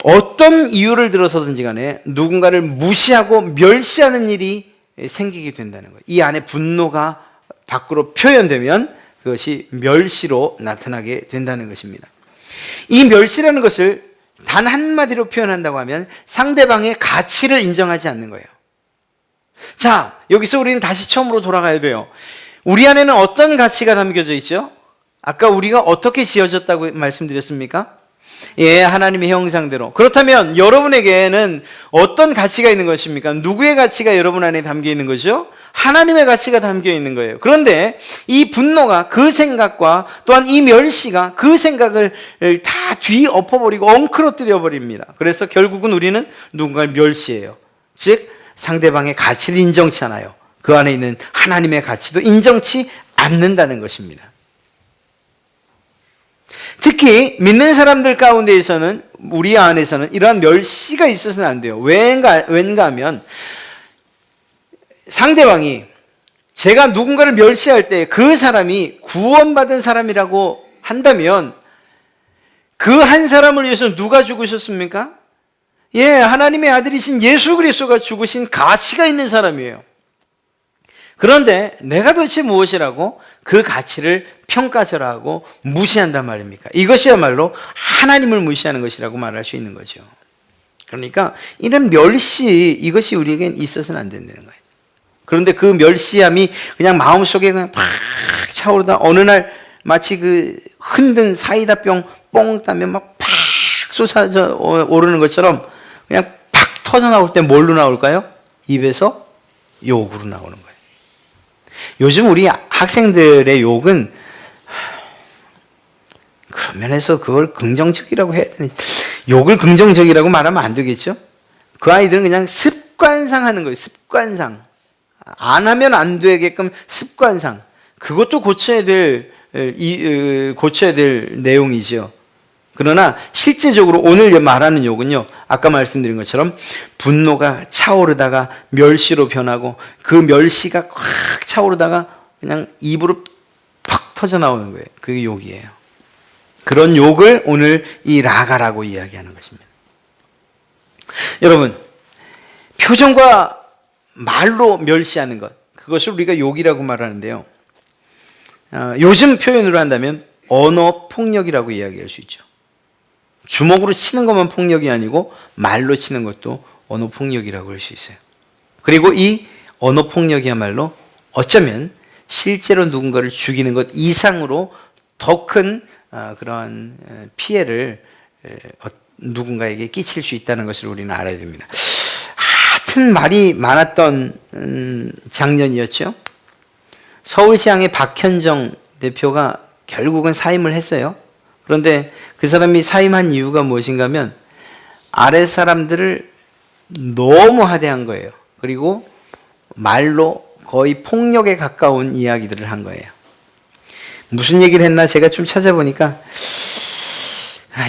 어떤 이유를 들어서든지 간에 누군가를 무시하고 멸시하는 일이 생기게 된다는 거예요. 이 안에 분노가 밖으로 표현되면 그것이 멸시로 나타나게 된다는 것입니다. 이 멸시라는 것을 단 한마디로 표현한다고 하면 상대방의 가치를 인정하지 않는 거예요. 자, 여기서 우리는 다시 처음으로 돌아가야 돼요. 우리 안에는 어떤 가치가 담겨져 있죠? 아까 우리가 어떻게 지어졌다고 말씀드렸습니까? 하나님의 형상대로. 그렇다면 여러분에게는 어떤 가치가 있는 것입니까? 누구의 가치가 여러분 안에 담겨 있는 거죠? 하나님의 가치가 담겨 있는 거예요. 그런데 이 분노가 그 생각과 또한 이 멸시가 그 생각을 다 뒤엎어버리고 엉클어뜨려 버립니다. 그래서 결국은 우리는 누군가를 멸시해요. 즉 상대방의 가치를 인정치 않아요. 그 안에 있는 하나님의 가치도 인정치 않는다는 것입니다. 특히 믿는 사람들 가운데에서는, 우리 안에서는 이러한 멸시가 있어서는 안 돼요. 왠가 하면 상대방이 제가 누군가를 멸시할 때 그 사람이 구원받은 사람이라고 한다면 그 한 사람을 위해서 누가 죽으셨습니까? 예, 하나님의 아들이신 예수 그리스도가 죽으신 가치가 있는 사람이에요. 그런데 내가 도대체 무엇이라고 그 가치를 평가절하하고 무시한단 말입니까? 이것이야말로 하나님을 무시하는 것이라고 말할 수 있는 거죠. 그러니까 이런 멸시, 이것이 우리에겐 있어서는 안 된다는 거예요. 그런데 그 멸시함이 그냥 마음속에 그냥 팍 차오르다 어느 날 마치 그 흔든 사이다병 뽕 따면 막 팍 쏟아져 오르는 것처럼 그냥 팍 터져 나올 때 뭘로 나올까요? 입에서 욕으로 나오는 거예요. 요즘 우리 학생들의 욕은 그런 면에서 그걸 긍정적이라고 해야 되니, 욕을 긍정적이라고 말하면 안 되겠죠? 그 아이들은 그냥 습관상 하는 거예요. 습관상. 안 하면 안 되게끔 습관상. 그것도 고쳐야 될 내용이죠. 그러나 실제적으로 오늘 말하는 욕은요, 아까 말씀드린 것처럼 분노가 차오르다가 멸시로 변하고 그 멸시가 확 차오르다가 그냥 입으로 팍 터져 나오는 거예요. 그게 욕이에요. 그런 욕을 오늘 이 라가라고 이야기하는 것입니다. 여러분, 표정과 말로 멸시하는 것, 그것을 우리가 욕이라고 말하는데요. 요즘 표현으로 한다면 언어 폭력이라고 이야기할 수 있죠. 주먹으로 치는 것만 폭력이 아니고 말로 치는 것도 언어 폭력이라고 할 수 있어요. 그리고 이 언어 폭력이야말로 어쩌면 실제로 누군가를 죽이는 것 이상으로 더 큰 그러한 피해를 누군가에게 끼칠 수 있다는 것을 우리는 알아야 됩니다. 하여튼 말이 많았던 작년이었죠. 서울시장의 박현정 대표가 결국은 사임을 했어요. 그런데 그 사람이 사임한 이유가 무엇인가 하면 아래 사람들을 너무 하대한 거예요. 그리고 말로 거의 폭력에 가까운 이야기들을 한 거예요. 무슨 얘기를 했나 제가 좀 찾아보니까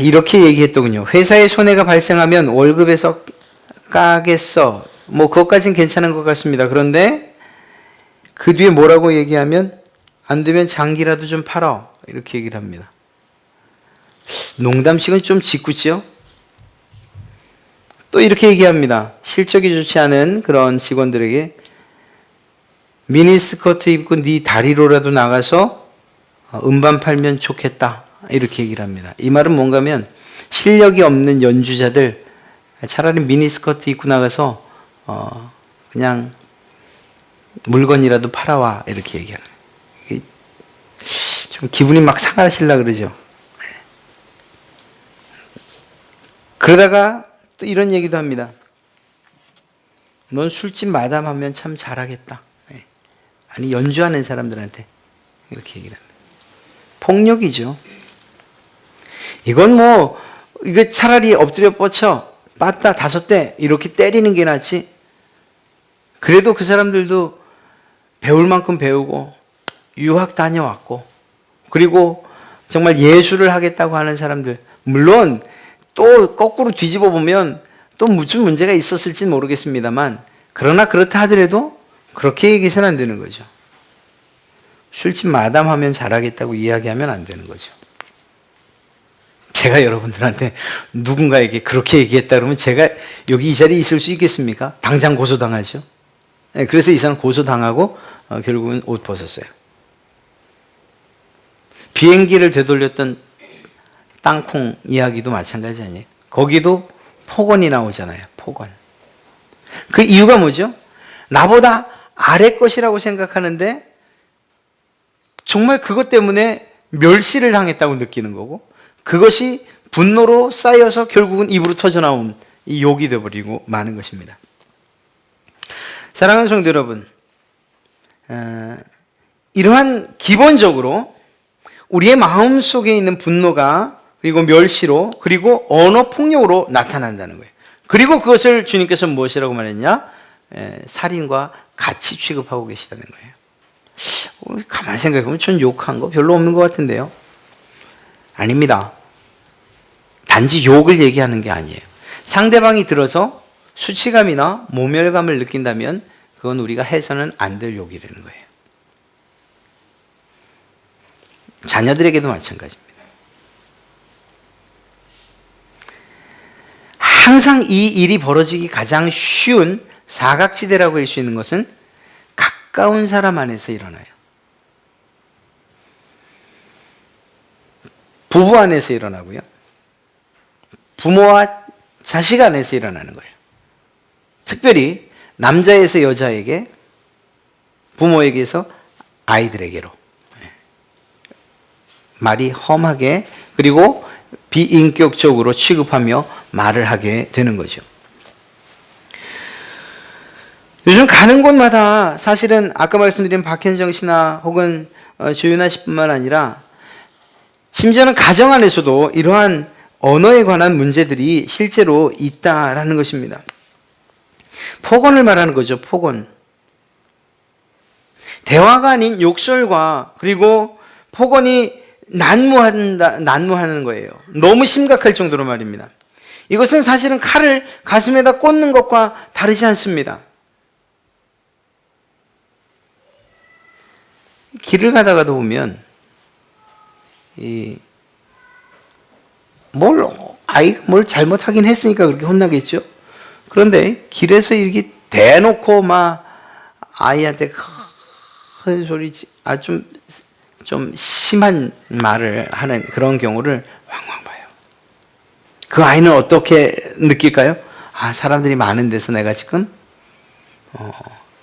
이렇게 얘기했더군요. 회사에 손해가 발생하면 월급에서 까겠어. 뭐 그것까지는 괜찮은 것 같습니다. 그런데 그 뒤에 뭐라고 얘기하면 안 되면 장기라도 좀 팔아. 이렇게 얘기를 합니다. 농담식은 좀 짓궂죠? 또 이렇게 얘기합니다. 실적이 좋지 않은 그런 직원들에게 미니스커트 입고 네 다리로라도 나가서 음반 팔면 좋겠다. 이렇게 얘기를 합니다. 이 말은 뭔가 하면 실력이 없는 연주자들 차라리 미니스커트 입고 나가서 그냥 물건이라도 팔아와. 이렇게 얘기하는 거예요. 좀 기분이 막 상하시려고 그러죠. 그러다가 또 이런 얘기도 합니다. 넌 술집 마담하면 참 잘하겠다. 아니 연주하는 사람들한테 이렇게 얘기를 합니다. 폭력이죠. 이건 뭐 이거 차라리 엎드려 뻗쳐 빠따 5대 이렇게 때리는 게 낫지. 그래도 그 사람들도 배울 만큼 배우고 유학 다녀왔고 그리고 정말 예술을 하겠다고 하는 사람들, 물론 또 거꾸로 뒤집어 보면 또 무슨 문제가 있었을지 모르겠습니다만, 그러나 그렇다 하더라도 그렇게 얘기해서는 안 되는 거죠. 술집 마담하면 잘하겠다고 이야기하면 안 되는 거죠. 제가 여러분들한테 누군가에게 그렇게 얘기했다 그러면 제가 여기 이 자리에 있을 수 있겠습니까? 당장 고소당하죠. 그래서 이 사람 고소당하고 결국은 옷 벗었어요. 비행기를 되돌렸던 땅콩 이야기도 마찬가지 아니에요? 거기도 폭언이 나오잖아요. 폭언. 그 이유가 뭐죠? 나보다 아래 것이라고 생각하는데 정말 그것 때문에 멸시를 당했다고 느끼는 거고, 그것이 분노로 쌓여서 결국은 입으로 터져나온 이 욕이 되어버리고 마는 것입니다. 사랑하는 성도 여러분, 이러한 기본적으로 우리의 마음 속에 있는 분노가 그리고 멸시로 그리고 언어 폭력으로 나타난다는 거예요. 그리고 그것을 주님께서 무엇이라고 말했냐? 살인과 같이 취급하고 계시다는 거예요. 가만히 생각해보면 전 욕한 거 별로 없는 것 같은데요. 아닙니다. 단지 욕을 얘기하는 게 아니에요. 상대방이 들어서 수치감이나 모멸감을 느낀다면 그건 우리가 해서는 안 될 욕이라는 거예요. 자녀들에게도 마찬가지입니다. 항상 이 일이 벌어지기 가장 쉬운 사각지대라고 할 수 있는 것은 가까운 사람 안에서 일어나요. 부부 안에서 일어나고요. 부모와 자식 안에서 일어나는 거예요. 특별히 남자에서 여자에게, 부모에게서 아이들에게로. 말이 험하게 그리고 비인격적으로 취급하며 말을 하게 되는 거죠. 요즘 가는 곳마다 사실은 아까 말씀드린 박현정 씨나 혹은 조윤아 씨뿐만 아니라 심지어는 가정 안에서도 이러한 언어에 관한 문제들이 실제로 있다라는 것입니다. 폭언을 말하는 거죠. 폭언. 대화가 아닌 욕설과 그리고 폭언이 난무하는 거예요. 너무 심각할 정도로 말입니다. 이것은 사실은 칼을 가슴에다 꽂는 것과 다르지 않습니다. 길을 가다가도 보면 아이가 뭘 잘못하긴 했으니까 그렇게 혼나겠죠. 그런데 길에서 이렇게 대놓고 막 아이한테 큰 소리, 좀 심한 말을 하는 그런 경우를 왕왕 봐요. 그 아이는 어떻게 느낄까요? 아, 사람들이 많은 데서 내가 지금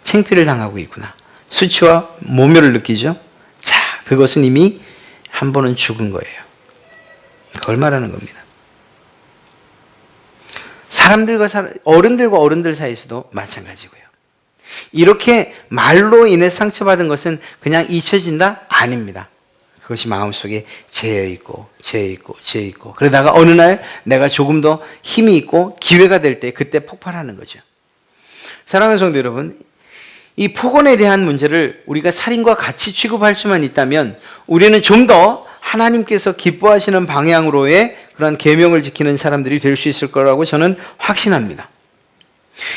창피를 당하고 있구나. 수치와 모멸을 느끼죠. 자, 그것은 이미 한 번은 죽은 거예요. 그걸 말하는 겁니다. 어른들과 어른들 사이에서도 마찬가지고요. 이렇게 말로 인해 상처받은 것은 그냥 잊혀진다? 아닙니다. 그것이 마음속에 죄어있고 그러다가 어느 날 내가 조금 더 힘이 있고 기회가 될 때 그때 폭발하는 거죠. 사랑하는 성도 여러분, 이 폭언에 대한 문제를 우리가 살인과 같이 취급할 수만 있다면 우리는 좀 더 하나님께서 기뻐하시는 방향으로의 그런 계명을 지키는 사람들이 될 수 있을 거라고 저는 확신합니다.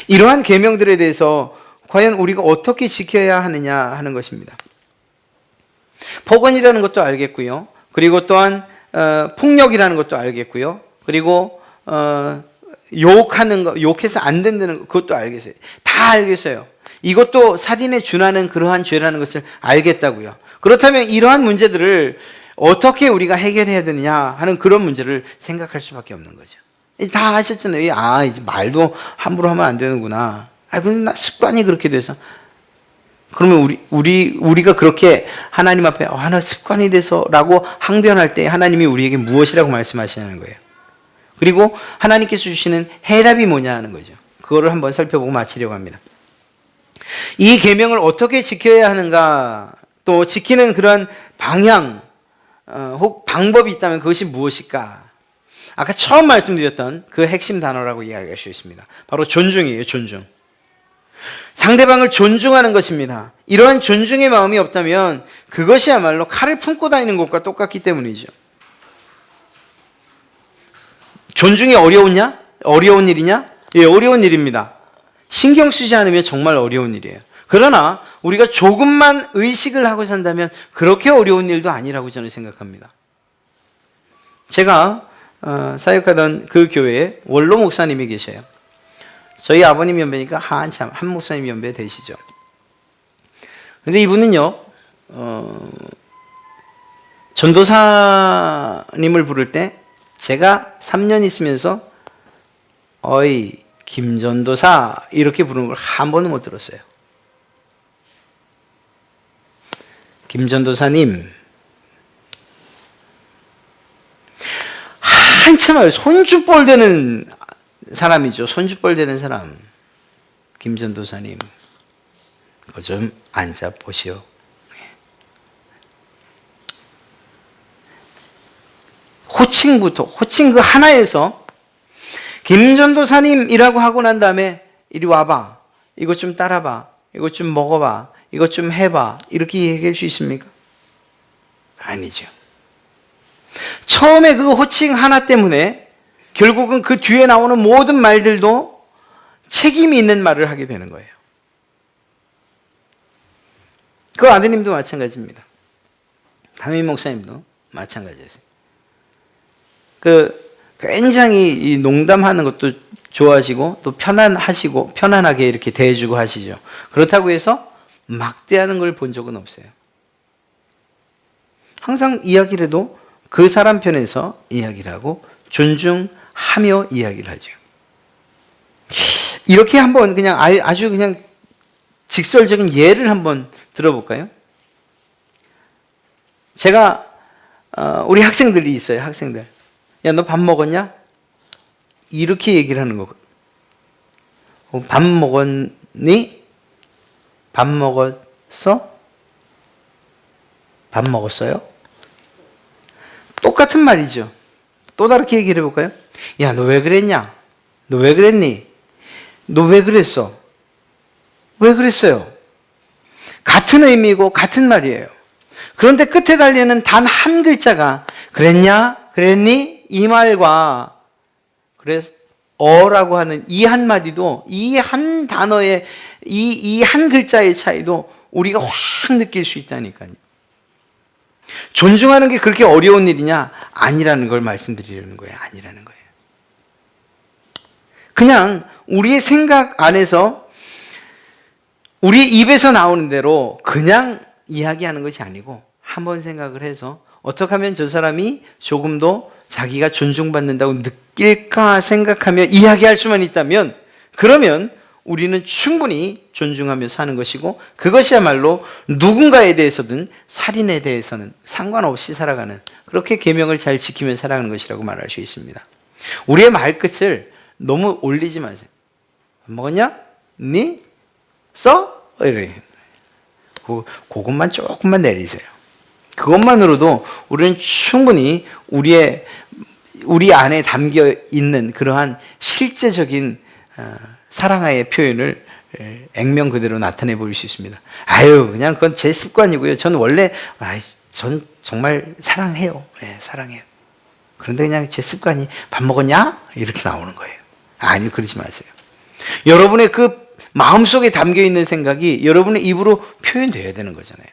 이러한 계명들에 대해서 과연 우리가 어떻게 지켜야 하느냐 하는 것입니다. 폭언이라는 것도 알겠고요. 그리고 또한 폭력이라는 것도 알겠고요. 그리고 욕하는 거, 욕해서 안 된다는 것, 그것도 알겠어요. 다 알겠어요. 이것도 살인에 준하는 그러한 죄라는 것을 알겠다고요. 그렇다면 이러한 문제들을 어떻게 우리가 해결해야 되느냐 하는 그런 문제를 생각할 수밖에 없는 거죠. 다 아셨잖아요. 이제 말도 함부로 하면 안 되는구나. 근데 나 습관이 그렇게 돼서. 그러면 우리가 그렇게 하나님 앞에 하나 습관이 돼서라고 항변할 때 하나님이 우리에게 무엇이라고 말씀하시는 거예요. 그리고 하나님께서 주시는 해답이 뭐냐 하는 거죠. 그거를 한번 살펴보고 마치려고 합니다. 이 계명을 어떻게 지켜야 하는가, 또 지키는 그런 방향, 혹 방법이 있다면 그것이 무엇일까? 아까 처음 말씀드렸던 그 핵심 단어라고 이야기할 수 있습니다. 바로 존중이에요. 존중. 상대방을 존중하는 것입니다. 이러한 존중의 마음이 없다면 그것이야말로 칼을 품고 다니는 것과 똑같기 때문이죠. 존중이 어려우냐? 어려운 일이냐? 예, 어려운 일입니다. 신경 쓰지 않으면 정말 어려운 일이에요. 그러나 우리가 조금만 의식을 하고 산다면 그렇게 어려운 일도 아니라고 저는 생각합니다. 제가 사역하던 그 교회에 원로 목사님이 계셔요. 저희 아버님 연배니까 한참 한 목사님 연배 되시죠. 근데 이분은요, 전도사님을 부를 때 제가 3년 있으면서 어이 김전도사 이렇게 부르는 걸 한 번은 못 들었어요. 김전도사님, 한참 손주뻘 되는 사람이죠. 손주뻘 되는 사람. 김전도사님, 그거 좀 앉아보시오. 호칭 그 하나에서 김전도사님이라고 하고 난 다음에 이리 와봐. 이것 좀 따라봐. 이것 좀 먹어봐. 이것 좀 해봐. 이렇게 얘기할 수 있습니까? 아니죠. 처음에 그 호칭 하나 때문에 결국은 그 뒤에 나오는 모든 말들도 책임이 있는 말을 하게 되는 거예요. 그 아드님도 마찬가지입니다. 담임 목사님도 마찬가지였어요. 굉장히 이 농담하는 것도 좋아하시고 또 편안하시고 편안하게 이렇게 대해주고 하시죠. 그렇다고 해서 막대하는 걸 본 적은 없어요. 항상 이야기를 해도 그 사람 편에서 이야기를 하고 존중하며 이야기를 하죠. 이렇게 한번 그냥 아주 그냥 직설적인 예를 한번 들어볼까요? 제가 우리 학생들이 있어요. 학생들. 야, 너 밥 먹었냐? 이렇게 얘기를 하는 거거든. 밥 먹었니? 밥 먹었어? 밥 먹었어요? 똑같은 말이죠. 또 다르게 얘기를 해볼까요? 야, 너 왜 그랬냐? 너 왜 그랬니? 너 왜 그랬어? 왜 그랬어요? 같은 의미고 같은 말이에요. 그런데 끝에 달리는 단 한 글자가 그랬냐? 그랬니? 이 말과 그래서 어라고 하는 이 한마디도 이 한 단어의 이 한 글자의 차이도 우리가 확 느낄 수 있다니까요. 존중하는 게 그렇게 어려운 일이냐? 아니라는 걸 말씀드리려는 거예요. 아니라는 거예요. 그냥 우리의 생각 안에서 우리 입에서 나오는 대로 그냥 이야기하는 것이 아니고 한번 생각을 해서 어떻게 하면 저 사람이 조금 더 자기가 존중받는다고 느낄까 생각하며 이야기할 수만 있다면 그러면 우리는 충분히 존중하며 사는 것이고 그것이야말로 누군가에 대해서든 살인에 대해서는 상관없이 살아가는 그렇게 계명을 잘 지키며 살아가는 것이라고 말할 수 있습니다. 우리의 말끝을 너무 올리지 마세요. 먹었냐? 니? 써? 이래. 그것만 조금만 내리세요. 그것만으로도 우리는 충분히 우리 안에 담겨 있는 그러한 실제적인 사랑의 표현을 액면 그대로 나타내 보일 수 있습니다. 그냥 그건 제 습관이고요. 저는 원래 전 정말 사랑해요. 사랑해요. 그런데 그냥 제 습관이 밥 먹었냐? 이렇게 나오는 거예요. 아니요, 그러지 마세요. 여러분의 그 마음속에 담겨 있는 생각이 여러분의 입으로 표현돼야 되는 거잖아요.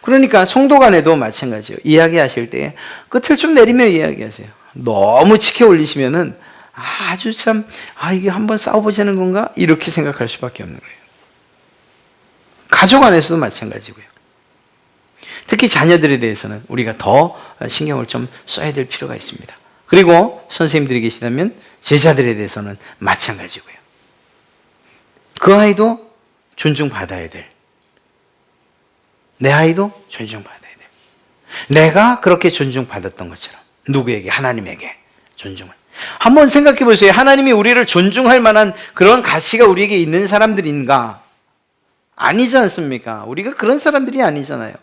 그러니까 성도 간에도 마찬가지예요. 이야기하실 때 끝을 좀 내리며 이야기하세요. 너무 치켜 올리시면은 아주 참 이게 한번 싸워보자는 건가? 이렇게 생각할 수밖에 없는 거예요. 가족 안에서도 마찬가지고요. 특히 자녀들에 대해서는 우리가 더 신경을 좀 써야 될 필요가 있습니다. 그리고 선생님들이 계시다면 제자들에 대해서는 마찬가지고요. 그 아이도 존중받아야 될, 내 아이도 존중받아야 돼. 내가 그렇게 존중받았던 것처럼 누구에게? 하나님에게 존중을. 한번 생각해 보세요. 하나님이 우리를 존중할 만한 그런 가치가 우리에게 있는 사람들인가? 아니지 않습니까? 우리가 그런 사람들이 아니잖아요.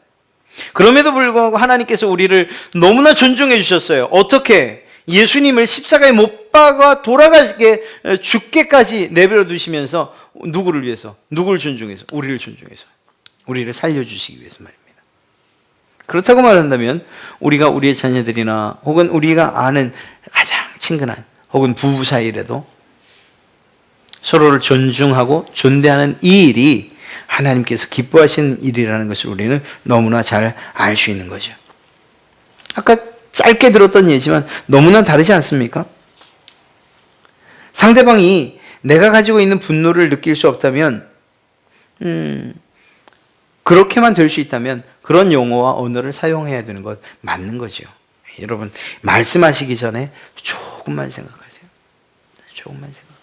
그럼에도 불구하고 하나님께서 우리를 너무나 존중해 주셨어요. 어떻게? 예수님을 십자가에 못 박아 돌아가시게 죽게까지 내버려 두시면서 누구를 위해서? 누구를 존중해서? 우리를 존중해서. 우리를 살려주시기 위해서 말입니다. 그렇다고 말한다면 우리가 우리의 자녀들이나 혹은 우리가 아는 가장 친근한 혹은 부부 사이라도 서로를 존중하고 존대하는 이 일이 하나님께서 기뻐하시는 일이라는 것을 우리는 너무나 잘 알 수 있는 거죠. 아까 짧게 들었던 예지만 너무나 다르지 않습니까? 상대방이 내가 가지고 있는 분노를 느낄 수 없다면 그렇게만 될 수 있다면 그런 용어와 언어를 사용해야 되는 것 맞는 거죠. 여러분 말씀하시기 전에 조금만 생각하세요. 조금만 생각하세요.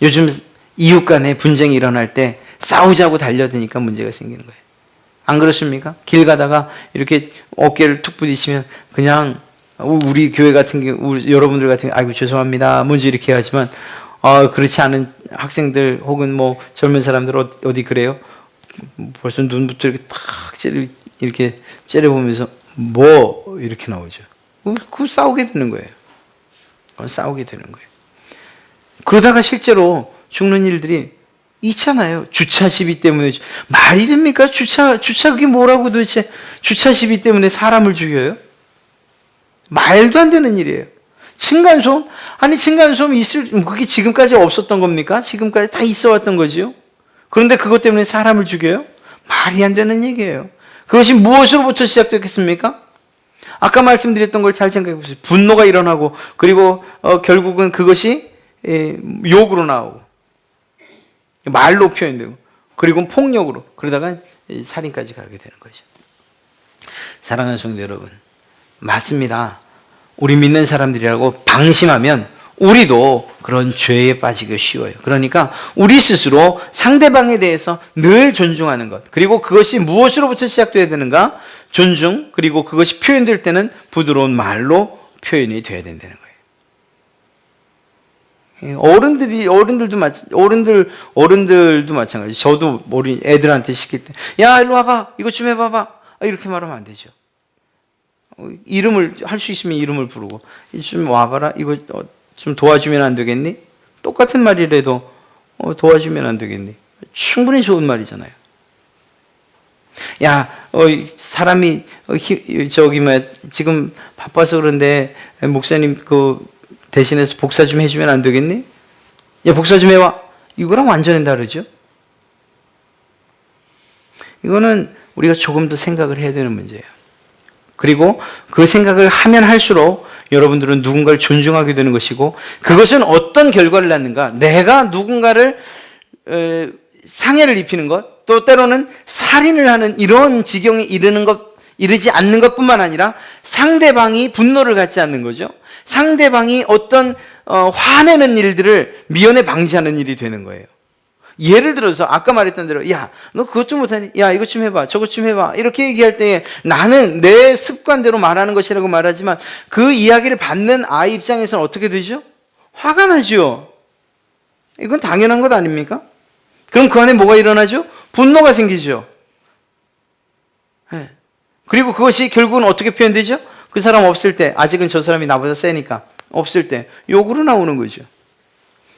요즘 이웃 간에 분쟁이 일어날 때 싸우자고 달려드니까 문제가 생기는 거예요. 안 그렇습니까? 길 가다가 이렇게 어깨를 툭 부딪히면 그냥 우리 교회 같은 경우 여러분들 같은 경우 아이고 죄송합니다 먼저 이렇게 하지만 그렇지 않은 학생들 혹은 뭐 젊은 사람들 어디 그래요? 벌써 눈부터 이렇게 탁 이렇게 째려보면서 뭐 이렇게 나오죠. 그 싸우게 되는 거예요. 그건 싸우게 되는 거예요. 그러다가 실제로 죽는 일들이 있잖아요. 주차 시비 때문에. 말이 됩니까? 주차 그게 뭐라고 도대체. 주차 시비 때문에 사람을 죽여요? 말도 안 되는 일이에요. 층간소음? 아니, 층간소음이 그게 지금까지 없었던 겁니까? 지금까지 다 있어 왔던 거지요? 그런데 그것 때문에 사람을 죽여요? 말이 안 되는 얘기예요. 그것이 무엇으로부터 시작됐겠습니까? 아까 말씀드렸던 걸 잘 생각해 보세요. 분노가 일어나고, 그리고 결국은 그것이 욕으로 나오고, 말로 표현되고, 그리고 폭력으로, 그러다가 살인까지 가게 되는 거죠. 사랑하는 성도 여러분, 맞습니다. 우리 믿는 사람들이라고 방심하면 우리도 그런 죄에 빠지기 쉬워요. 그러니까 우리 스스로 상대방에 대해서 늘 존중하는 것, 그리고 그것이 무엇으로부터 시작돼야 되는가? 존중, 그리고 그것이 표현될 때는 부드러운 말로 표현이 돼야 된다는 거예요. 어른들도 마찬가지. 저도 우리 애들한테 시킬 때, 야, 일로 와봐, 이거 좀 해봐봐, 이렇게 말하면 안 되죠. 이름을 할 수 있으면 이름을 부르고, 좀 와봐라, 이거 좀 도와주면 안 되겠니? 똑같은 말이라도 도와주면 안 되겠니? 충분히 좋은 말이잖아요. 야, 사람이 지금 바빠서 그런데 목사님 그 대신해서 복사 좀 해주면 안 되겠니? 야, 복사 좀 해와. 이거랑 완전히 다르죠. 이거는 우리가 조금 더 생각을 해야 되는 문제예요. 그리고 그 생각을 하면 할수록 여러분들은 누군가를 존중하게 되는 것이고, 그것은 어떤 결과를 낳는가? 내가 누군가를 상해를 입히는 것, 또 때로는 살인을 하는 이런 지경에 이르지 않는 것뿐만 아니라 상대방이 분노를 갖지 않는 거죠. 상대방이 어떤 화내는 일들을 미연에 방지하는 일이 되는 거예요. 예를 들어서 아까 말했던 대로, 야, 너 그것 좀 못하니? 야, 이것 좀 해봐, 저것 좀 해봐, 이렇게 얘기할 때 나는 내 습관대로 말하는 것이라고 말하지만, 그 이야기를 받는 아이 입장에서는 어떻게 되죠? 화가 나죠. 이건 당연한 것 아닙니까? 그럼 그 안에 뭐가 일어나죠? 분노가 생기죠. 네. 그리고 그것이 결국은 어떻게 표현되죠? 그 사람 없을 때, 아직은 저 사람이 나보다 세니까 없을 때 욕으로 나오는 거죠.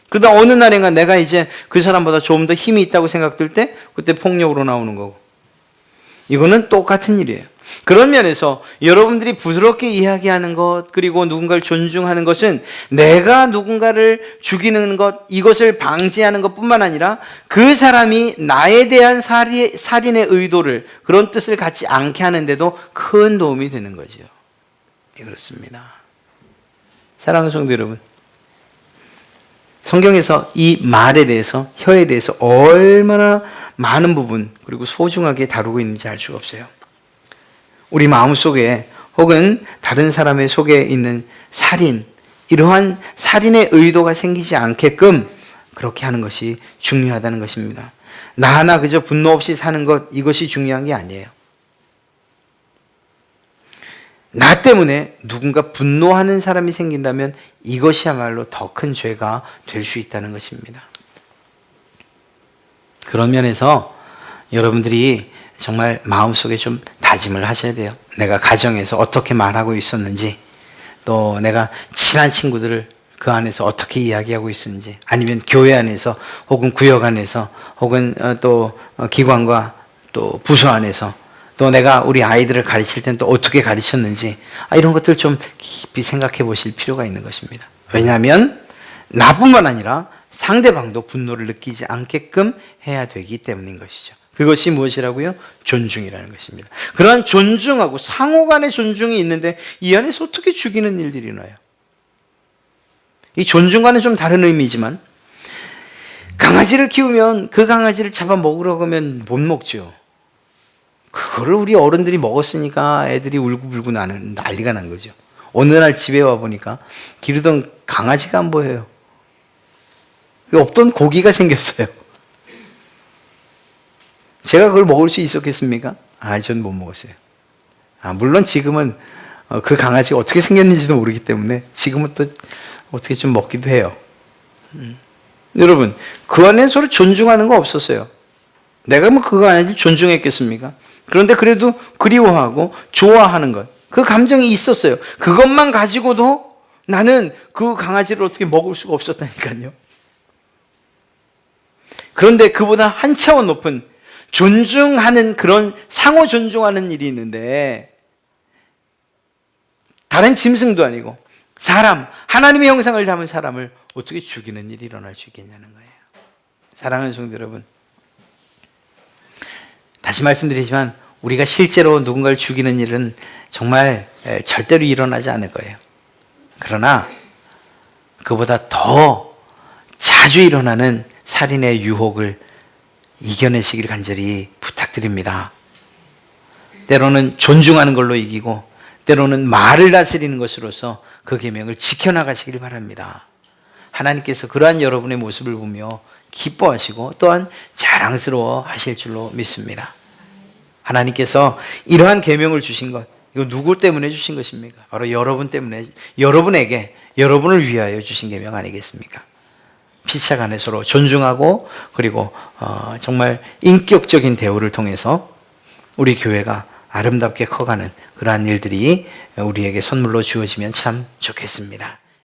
그러다 어느 날인가 내가 이제 그 사람보다 조금 더 힘이 있다고 생각될 때 그때 폭력으로 나오는 거고. 이거는 똑같은 일이에요. 그런 면에서 여러분들이 부드럽게 이야기하는 것, 그리고 누군가를 존중하는 것은 내가 누군가를 죽이는 것, 이것을 방지하는 것뿐만 아니라 그 사람이 나에 대한 살인의 의도를, 그런 뜻을 갖지 않게 하는데도 큰 도움이 되는 거죠. 그렇습니다. 사랑하는 성도 여러분, 성경에서 이 말에 대해서, 혀에 대해서 얼마나 많은 부분, 그리고 소중하게 다루고 있는지 알 수가 없어요. 우리 마음속에 혹은 다른 사람의 속에 있는 살인, 이러한 살인의 의도가 생기지 않게끔 그렇게 하는 것이 중요하다는 것입니다. 나 하나 그저 분노 없이 사는 것, 이것이 중요한 게 아니에요. 나 때문에 누군가 분노하는 사람이 생긴다면 이것이야말로 더 큰 죄가 될 수 있다는 것입니다. 그런 면에서 여러분들이 정말 마음속에 좀 다짐을 하셔야 돼요. 내가 가정에서 어떻게 말하고 있었는지, 또 내가 친한 친구들을 그 안에서 어떻게 이야기하고 있었는지, 아니면 교회 안에서 혹은 구역 안에서 혹은 또 기관과 또 부서 안에서, 또 내가 우리 아이들을 가르칠 때는 또 어떻게 가르쳤는지, 이런 것들 좀 깊이 생각해 보실 필요가 있는 것입니다. 왜냐하면 나뿐만 아니라 상대방도 분노를 느끼지 않게끔 해야 되기 때문인 것이죠. 그것이 무엇이라고요? 존중이라는 것입니다. 그러한 존중하고 상호 간의 존중이 있는데 이 안에서 어떻게 죽이는 일들이 일어나요? 이 존중과는 좀 다른 의미지만, 강아지를 키우면 그 강아지를 잡아 먹으려고 하면 못 먹죠. 그거를 우리 어른들이 먹었으니까 애들이 울고불고 나는 난리가 난 거죠. 어느 날 집에 와보니까 기르던 강아지가 안 보여요. 없던 고기가 생겼어요. 제가 그걸 먹을 수 있었겠습니까? 전 못 먹었어요. 물론 지금은 그 강아지가 어떻게 생겼는지도 모르기 때문에 지금은 또 어떻게 좀 먹기도 해요. 여러분, 그 안에 서로 존중하는 거 없었어요. 내가 뭐 그거 아니지 존중했겠습니까? 그런데 그래도 그리워하고 좋아하는 것, 그 감정이 있었어요. 그것만 가지고도 나는 그 강아지를 어떻게 먹을 수가 없었다니까요. 그런데 그보다 한 차원 높은 존중하는 그런 상호 존중하는 일이 있는데 다른 짐승도 아니고 사람, 하나님의 형상을 담은 사람을 어떻게 죽이는 일이 일어날 수 있겠냐는 거예요. 사랑하는 성도 여러분, 다시 말씀드리지만 우리가 실제로 누군가를 죽이는 일은 정말 절대로 일어나지 않을 거예요. 그러나 그보다 더 자주 일어나는 살인의 유혹을 이겨내시길 간절히 부탁드립니다. 때로는 존중하는 걸로 이기고 때로는 말을 다스리는 것으로서 그 계명을 지켜나가시길 바랍니다. 하나님께서 그러한 여러분의 모습을 보며 기뻐하시고 또한 자랑스러워 하실 줄로 믿습니다. 하나님께서 이러한 계명을 주신 것, 이거 누구 때문에 주신 것입니까? 바로 여러분 때문에, 여러분에게, 여러분을 위하여 주신 계명 아니겠습니까? 피차 간에 서로 존중하고 그리고 정말 인격적인 대우를 통해서 우리 교회가 아름답게 커가는 그러한 일들이 우리에게 선물로 주어지면 참 좋겠습니다.